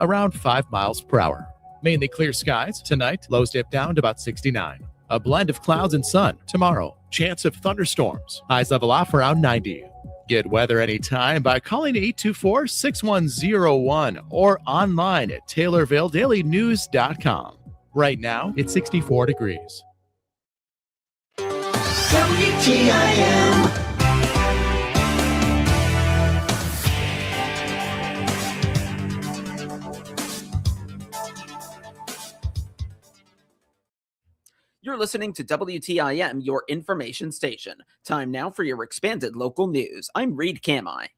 around 5 miles per hour. Mainly clear skies tonight, lows dip down to about 69. A blend of clouds and sun tomorrow. Chance of thunderstorms. Highs level off around 90. Get weather anytime by calling 824-6101 or online at TaylorvilleDailyNews.com. Right now, it's 64 degrees. WTIM. You're listening to WTIM, your information station. Time now for your expanded local news. I'm Reed Kamai.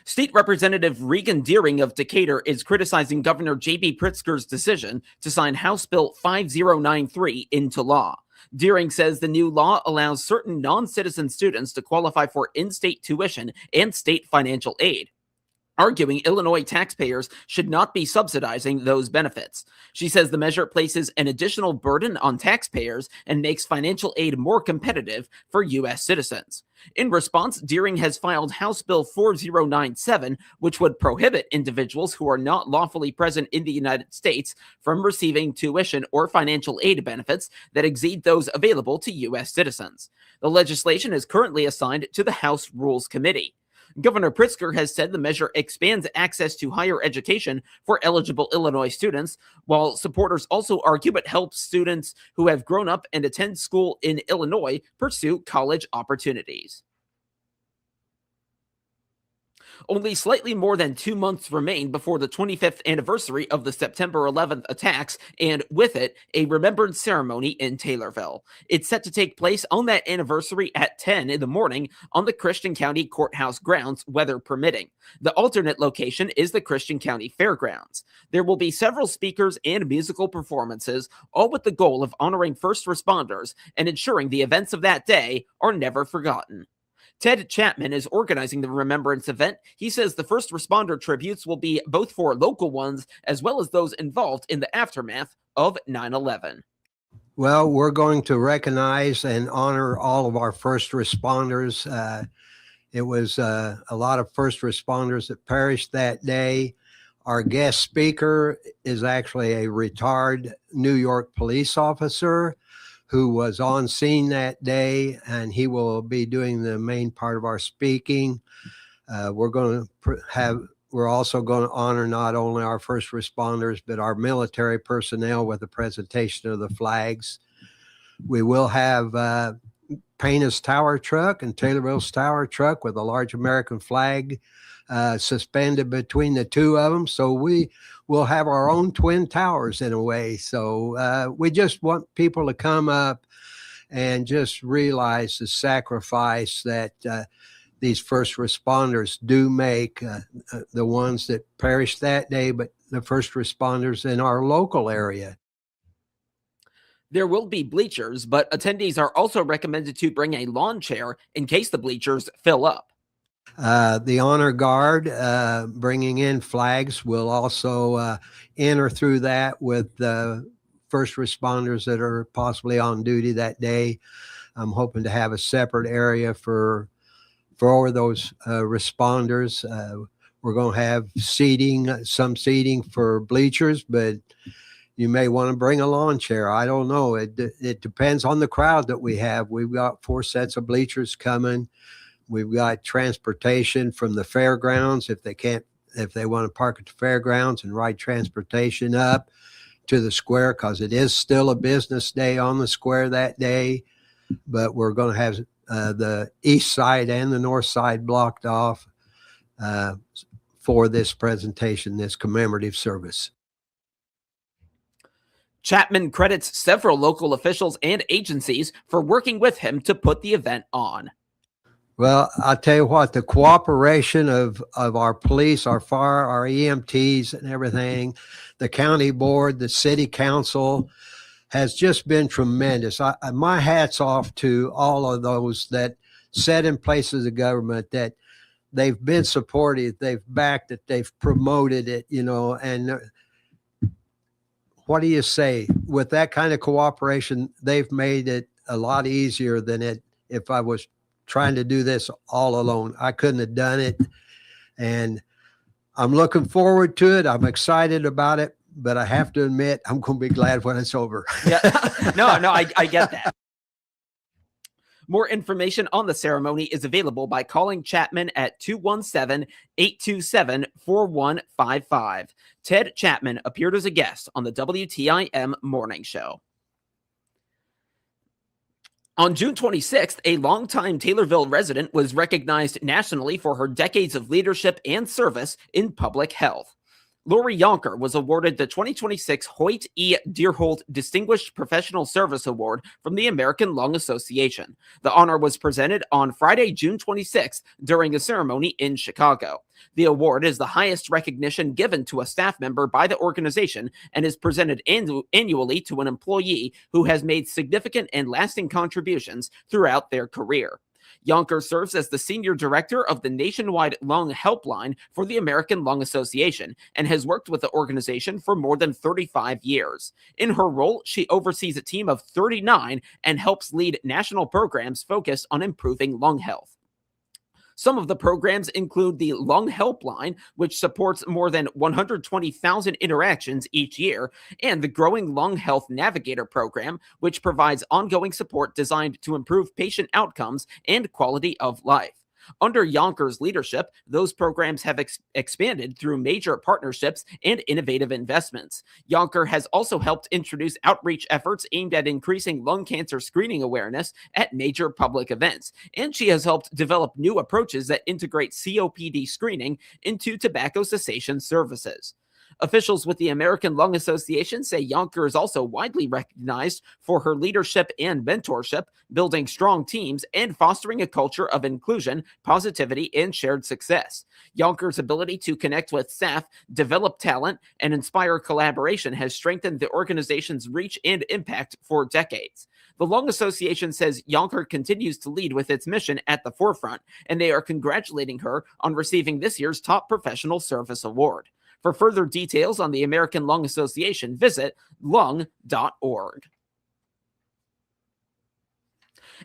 State Representative Regan Deering of Decatur is criticizing Governor J.B. Pritzker's decision to sign House Bill 5093 into law. Deering says the new law allows certain non-citizen students to qualify for in-state tuition and state financial aid, arguing Illinois taxpayers should not be subsidizing those benefits. She says the measure places an additional burden on taxpayers and makes financial aid more competitive for U.S. citizens. In response, Deering has filed House Bill 4097, which would prohibit individuals who are not lawfully present in the United States from receiving tuition or financial aid benefits that exceed those available to U.S. citizens. The legislation is currently assigned to the House Rules Committee. Governor Pritzker has said the measure expands access to higher education for eligible Illinois students, while supporters also argue it helps students who have grown up and attend school in Illinois pursue college opportunities. Only slightly more than 2 months remain before the 25th anniversary of the September 11th attacks, and with it, a remembrance ceremony in Taylorville. It's set to take place on that anniversary at 10 in the morning on the Christian County Courthouse grounds, weather permitting. The alternate location is the Christian County Fairgrounds. There will be several speakers and musical performances, all with the goal of honoring first responders and ensuring the events of that day are never forgotten. Ted Chapman is organizing the remembrance event. He says the first responder tributes will be both for local ones as well as those involved in the aftermath of 9/11. Well, we're going to recognize and honor all of our first responders. It was a lot of first responders that perished that day. Our guest speaker is actually a retired New York police officer who was on scene that day, and he will be doing the main part of our speaking. We're also going to honor not only our first responders, but our military personnel with the presentation of the flags. We will have Payne's Tower Truck and Taylorville's Tower Truck with a large American flag suspended between the two of them. So we will have our own twin towers in a way. So we just want people to come up and just realize the sacrifice that these first responders do make, the ones that perished that day, but the first responders in our local area. There will be bleachers, but attendees are also recommended to bring a lawn chair in case the bleachers fill up. The honor guard bringing in flags will also enter through that with the first responders that are possibly on duty that day. I'm hoping to have a separate area for those responders. We're going to have some seating for bleachers, but you may want to bring a lawn chair. I don't know. It depends on the crowd that we have. We've got 4 sets of bleachers coming. We've got transportation from the fairgrounds if they want to park at the fairgrounds and ride transportation up to the square, because it is still a business day on the square that day. But we're going to have the east side and the north side blocked off for this presentation, this commemorative service. Chapman credits several local officials and agencies for working with him to put the event on. Well, I'll tell you what, the cooperation of our police, our fire, our EMTs and everything, the county board, the city council has just been tremendous. My hat's off to all of those that set in places of government that they've been supportive, they've backed it, they've promoted it, and what do you say? With that kind of cooperation, they've made it a lot easier than if I was trying to do this all alone. I couldn't have done it. And I'm looking forward to it. I'm excited about it, but I have to admit, I'm going to be glad when it's over. Yeah, no, I get that. More information on the ceremony is available by calling Chapman at 217-827-4155. Ted Chapman appeared as a guest on the WTIM Morning Show. On June 26th, a longtime Taylorville resident was recognized nationally for her decades of leadership and service in public health. Lori Yonker was awarded the 2026 Hoyt E. Deerholt Distinguished Professional Service Award from the American Lung Association. The honor was presented on Friday, June 26th, during a ceremony in Chicago. The award is the highest recognition given to a staff member by the organization and is presented annually to an employee who has made significant and lasting contributions throughout their career. Yonker serves as the senior director of the nationwide lung helpline for the American Lung Association and has worked with the organization for more than 35 years. In her role, she oversees a team of 39 and helps lead national programs focused on improving lung health. Some of the programs include the Lung Helpline, which supports more than 120,000 interactions each year, and the growing Lung Health Navigator program, which provides ongoing support designed to improve patient outcomes and quality of life. Under Yonker's leadership, those programs have expanded through major partnerships and innovative investments. Yonker has also helped introduce outreach efforts aimed at increasing lung cancer screening awareness at major public events, and she has helped develop new approaches that integrate COPD screening into tobacco cessation services. Officials with the American Lung Association say Yonker is also widely recognized for her leadership and mentorship, building strong teams, and fostering a culture of inclusion, positivity, and shared success. Yonker's ability to connect with staff, develop talent, and inspire collaboration has strengthened the organization's reach and impact for decades. The Lung Association says Yonker continues to lead with its mission at the forefront, and they are congratulating her on receiving this year's Top Professional Service Award. For further details on the American Lung Association, visit lung.org.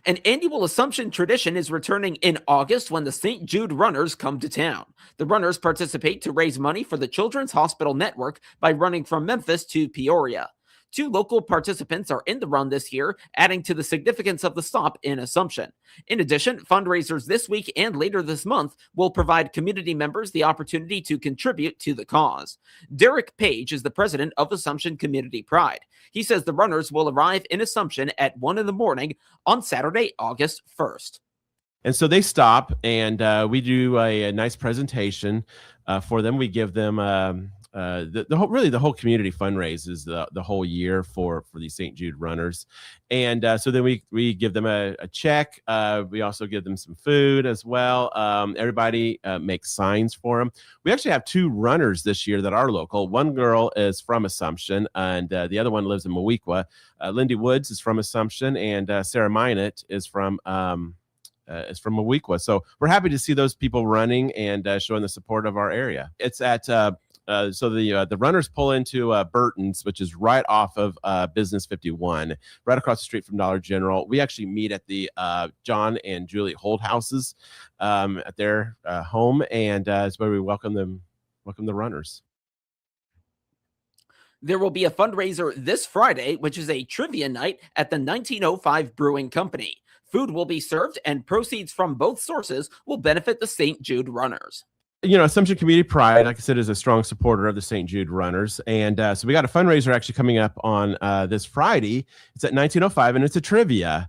An annual Assumption tradition is returning in August when the St. Jude Runners come to town. The runners participate to raise money for the Children's Hospital Network by running from Memphis to Peoria. 2 local participants are in the run this year, adding to the significance of the stop in Assumption. In addition, fundraisers this week and later this month will provide community members the opportunity to contribute to the cause. Derek Page is the president of Assumption Community Pride. He says the runners will arrive in Assumption at 1 a.m. on Saturday, August 1st. And so they stop, and we do a nice presentation for them. We give them the whole community fundraises the whole year for these St. Jude runners, and so then we give them a check. We also give them some food as well. Everybody makes signs for them. We actually have 2 runners this year that are local. One girl is from Assumption, and the other one lives in Moweaqua. Lindy Woods is from Assumption, and Sarah Minot is from Moweaqua. So we're happy to see those people running and showing the support of our area. It's at so the runners pull into Burton's, which is right off of Business 51, right across the street from Dollar General. We actually meet at the John and Julie Holt houses at their home, and it's where we welcome the runners. There will be a fundraiser this Friday, which is a trivia night at the 1905 Brewing Company. Food will be served, and proceeds from both sources will benefit the St. Jude Runners. You know, Assumption Community Pride, like I said, is a strong supporter of the St. Jude Runners. And so we got a fundraiser actually coming up on this Friday. It's at 1905, and it's a trivia.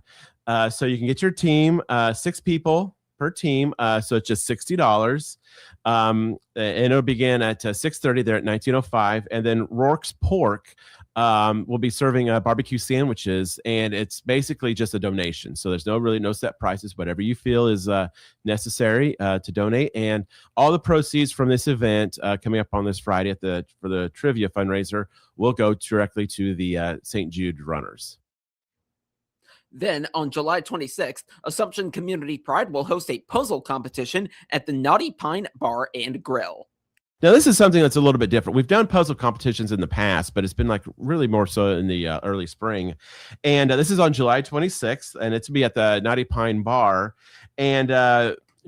So you can get your team, 6 people per team. So it's just $60. And it'll begin at 6:30 there at 1905. And then Rourke's Pork will be serving barbecue sandwiches, and it's basically just a donation. So there's no set prices, whatever you feel is necessary to donate. And all the proceeds from this event coming up on this Friday for the trivia fundraiser will go directly to the St. Jude Runners. Then, on July 26th, Assumption Community Pride will host a puzzle competition at the Naughty Pine Bar and Grill. Now, this is something that's a little bit different. We've done puzzle competitions in the past, but it's been like really more so in the early spring. And this is on July 26th, and it's to be at the Naughty Pine Bar. And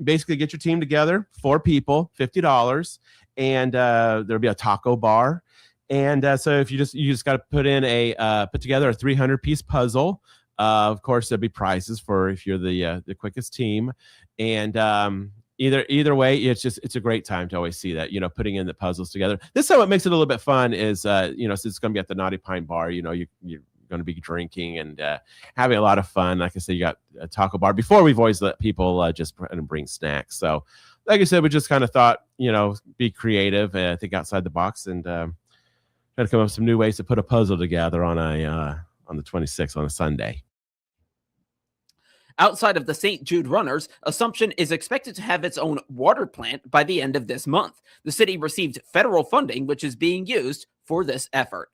basically get your team together, 4 people, $50. and there'll be a taco bar. And so if you just got to put together a 300-piece puzzle. Of course, there'll be prizes for if you're the quickest team. And either way, it's a great time to always see that, putting in the puzzles together. This time what makes it a little bit fun is, since it's going to be at the Naughty Pine Bar, you're going to be drinking and having a lot of fun. Like I said, you got a taco bar. Before, we've always let people just bring snacks. So like I said, we just kind of thought, be creative, think outside the box, and try to come up with some new ways to put a puzzle together on the 26th on a Sunday. Outside of the St. Jude Runners, Assumption is expected to have its own water plant by the end of this month. The city received federal funding, which is being used for this effort.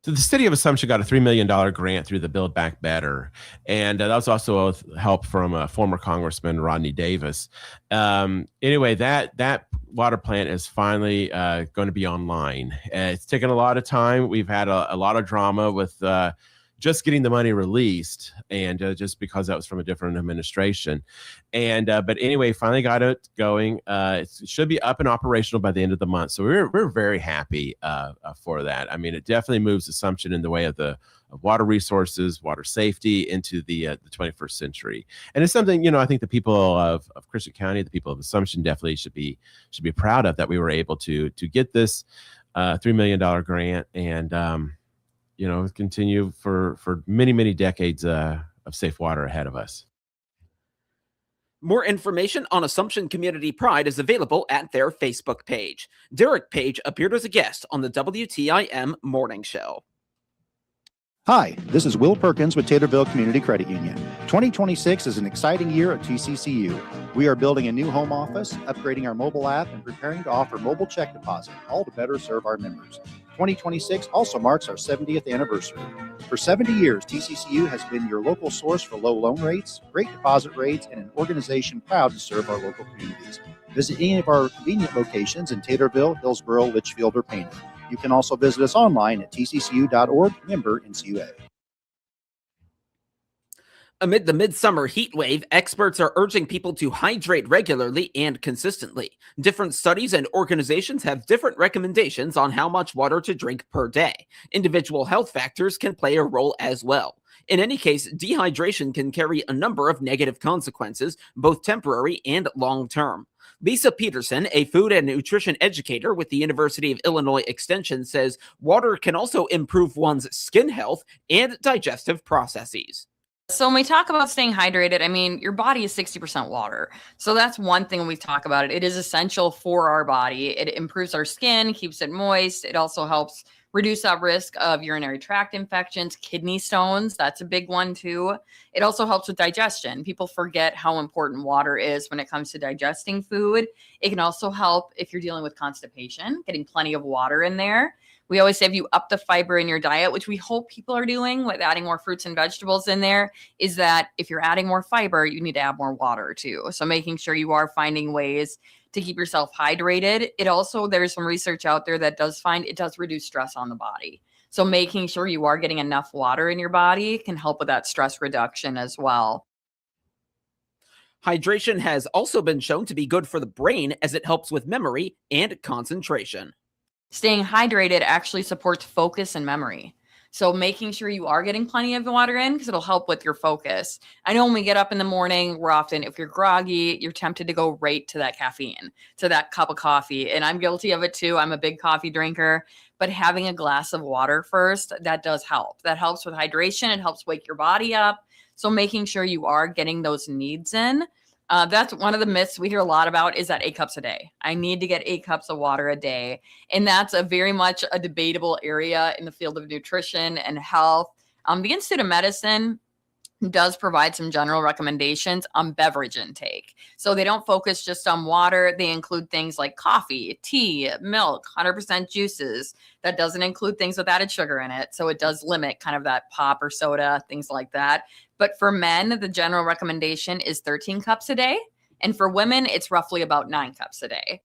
So the city of Assumption got a $3 million grant through the Build Back Better. And that was also help from former Congressman Rodney Davis. Anyway, that water plant is finally going to be online. It's taken a lot of time. We've had a lot of drama with just getting the money released, and just because that was from a different administration. And but anyway, finally got it going. It should be up and operational by the end of the month. So we're very happy for that. I mean, it definitely moves Assumption in the way of water resources, water safety into the 21st century. And it's something, I think the people of Christian County, the people of Assumption definitely should be proud of, that we were able to get this $3 million grant and continue for many, many decades of safe water ahead of us. More information on Assumption Community Pride is available at their Facebook page. Derek Page appeared as a guest on the WTIM Morning Show. Hi, this is Will Perkins with Taterville Community Credit Union. 2026 is an exciting year at TCCU. We are building a new home office, upgrading our mobile app, and preparing to offer mobile check deposit, all to better serve our members. 2026 also marks our 70th anniversary. For 70 years, TCCU has been your local source for low loan rates, great deposit rates, and an organization proud to serve our local communities. Visit any of our convenient locations in Taterville, Hillsboro, Litchfield, or Painter. You can also visit us online at tccu.org, member NCUA. Amid the midsummer heat wave, experts are urging people to hydrate regularly and consistently. Different studies and organizations have different recommendations on how much water to drink per day. Individual health factors can play a role as well. In any case, dehydration can carry a number of negative consequences, both temporary and long-term. Lisa Peterson, a food and nutrition educator with the University of Illinois Extension, says water can also improve one's skin health and digestive processes. So when we talk about staying hydrated, I mean, your body is 60% water. So that's one thing when we talk about it. It is essential for our body. It improves our skin, keeps it moist. It also helps reduce that risk of urinary tract infections, kidney stones. That's a big one too. It also helps with digestion. People forget how important water is when it comes to digesting food. It can also help if you're dealing with constipation, getting plenty of water in there. We always say if you up the fiber in your diet, which we hope people are doing with adding more fruits and vegetables in there, is that if you're adding more fiber, you need to add more water too. So making sure you are finding ways to keep yourself hydrated. It also, there's some research out there that does find it does reduce stress on the body. So making sure you are getting enough water in your body can help with that stress reduction as well. Hydration has also been shown to be good for the brain as it helps with memory and concentration. Staying hydrated actually supports focus and memory. So making sure you are getting plenty of water in, because it'll help with your focus. I know when we get up in the morning, we're often, if you're groggy, you're tempted to go right to that caffeine, to that cup of coffee. And I'm guilty of it too. I'm a big coffee drinker, but having a glass of water first, that does help. That helps with hydration. It helps wake your body up. So making sure you are getting those needs in. That's one of the myths we hear a lot about, is that 8 cups a day. I need to get 8 cups of water a day. And that's a very much a debatable area in the field of nutrition and health. The Institute of Medicine does provide some general recommendations on beverage intake. So they don't focus just on water. They include things like coffee, tea, milk, 100% juices. That doesn't include things with added sugar in it. So it does limit kind of that pop or soda, things like that. But for men, the general recommendation is 13 cups a day. And for women, it's roughly about 9 cups a day.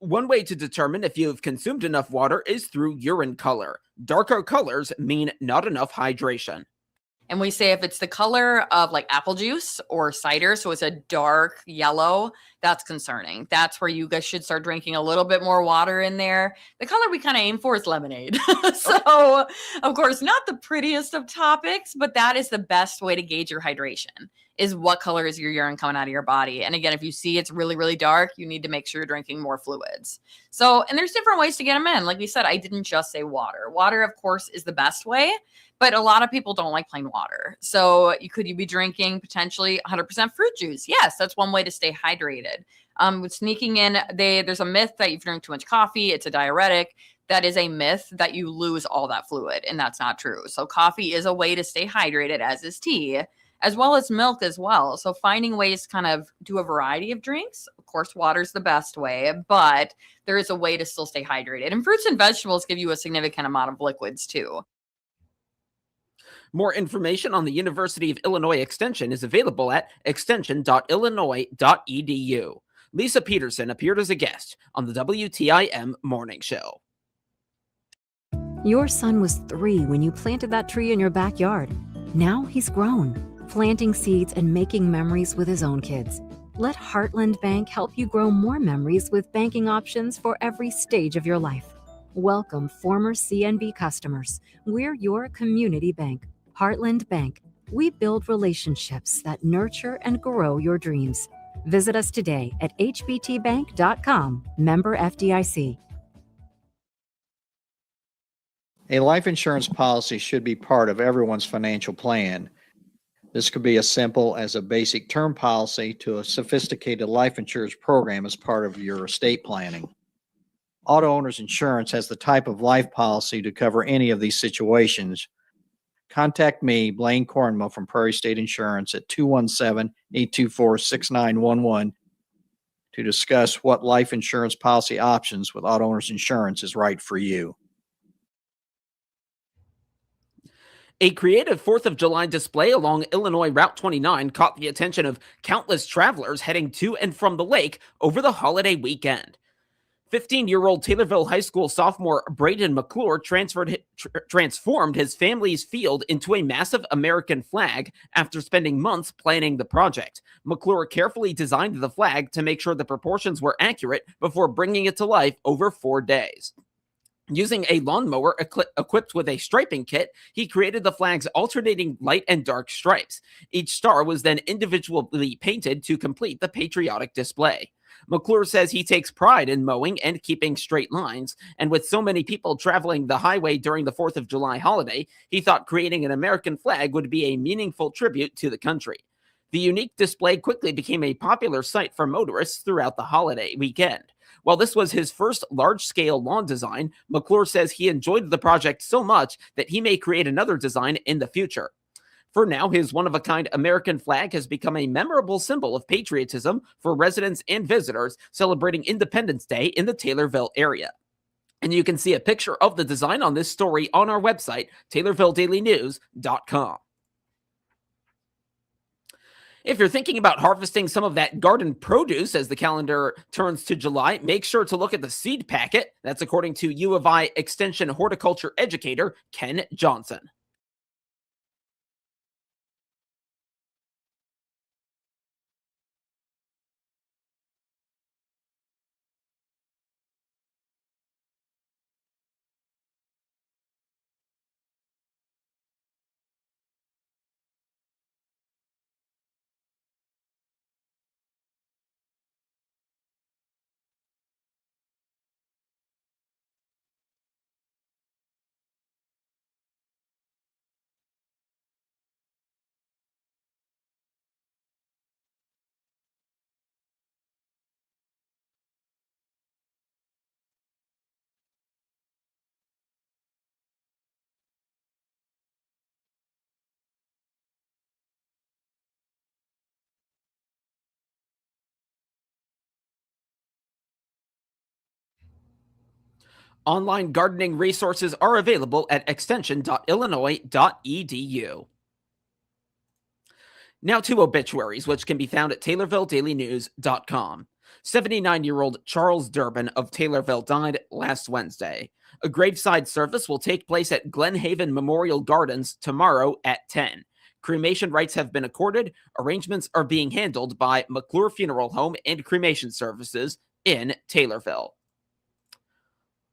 One way to determine if you have consumed enough water is through urine color. Darker colors mean not enough hydration. And we say if it's the color of like apple juice or cider, so it's a dark yellow, that's concerning. That's where you guys should start drinking a little bit more water in there. The color we kind of aim for is lemonade. So, of course, not the prettiest of topics, but that is the best way to gauge your hydration, is what color is your urine coming out of your body. And again, if you see it's really, really dark, you need to make sure you're drinking more fluids. So, and there's different ways to get them in. Like we said, I didn't just say water. Water, of course, is the best way, but a lot of people don't like plain water. So you be drinking potentially 100% fruit juice? Yes, that's one way to stay hydrated. With sneaking in, there's a myth that if you drink too much coffee, it's a diuretic. That is a myth that you lose all that fluid, and that's not true. So coffee is a way to stay hydrated, as is tea, as well as milk as well. So finding ways to kind of do a variety of drinks. Of course, water's the best way, but there is a way to still stay hydrated. And fruits and vegetables give you a significant amount of liquids too. More information on the University of Illinois Extension is available at extension.illinois.edu. Lisa Peterson appeared as a guest on the WTIM Morning Show. Your son was 3 when you planted that tree in your backyard. Now he's grown, planting seeds and making memories with his own kids. Let Heartland Bank help you grow more memories with banking options for every stage of your life. Welcome, former CNB customers. We're your community bank. Heartland Bank. We build relationships that nurture and grow your dreams. Visit us today at hbtbank.com. Member FDIC. A life insurance policy should be part of everyone's financial plan. This could be as simple as a basic term policy to a sophisticated life insurance program as part of your estate planning. Auto Owners Insurance has the type of life policy to cover any of these situations. Contact me, Blaine Cornwell from Prairie State Insurance at 217-824-6911 to discuss what life insurance policy options with Auto Owners Insurance is right for you. A creative 4th of July display along Illinois Route 29 caught the attention of countless travelers heading to and from the lake over the holiday weekend. 15-year-old Taylorville High School sophomore Braden McClure transformed his family's field into a massive American flag after spending months planning the project. McClure carefully designed the flag to make sure the proportions were accurate before bringing it to life over 4 days. Using a lawnmower equipped with a striping kit, he created the flag's alternating light and dark stripes. Each star was then individually painted to complete the patriotic display. McClure says he takes pride in mowing and keeping straight lines, and with so many people traveling the highway during the 4th of July holiday, he thought creating an American flag would be a meaningful tribute to the country. The unique display quickly became a popular sight for motorists throughout the holiday weekend. While this was his first large-scale lawn design, McClure says he enjoyed the project so much that he may create another design in the future. For now, his one-of-a-kind American flag has become a memorable symbol of patriotism for residents and visitors celebrating Independence Day in the Taylorville area. And you can see a picture of the design on this story on our website, TaylorvilleDailyNews.com. If you're thinking about harvesting some of that garden produce as the calendar turns to July, make sure to look at the seed packet. That's according to U of I Extension horticulture educator Ken Johnson. Online gardening resources are available at extension.illinois.edu. Now to obituaries, which can be found at TaylorvilleDailyNews.com. 79-year-old Charles Durbin of Taylorville died last Wednesday. A graveside service will take place at Glen Haven Memorial Gardens tomorrow at 10. Cremation rights have been accorded. Arrangements are being handled by McClure Funeral Home and Cremation Services in Taylorville.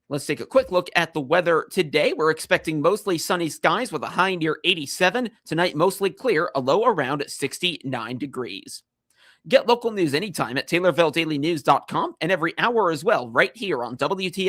Let's take a quick look at the weather today. We're expecting mostly sunny skies with a high near 87. Tonight, mostly clear, a low around 69 degrees. Get local news anytime at TaylorvilleDailyNews.com and every hour as well, right here on WTIM.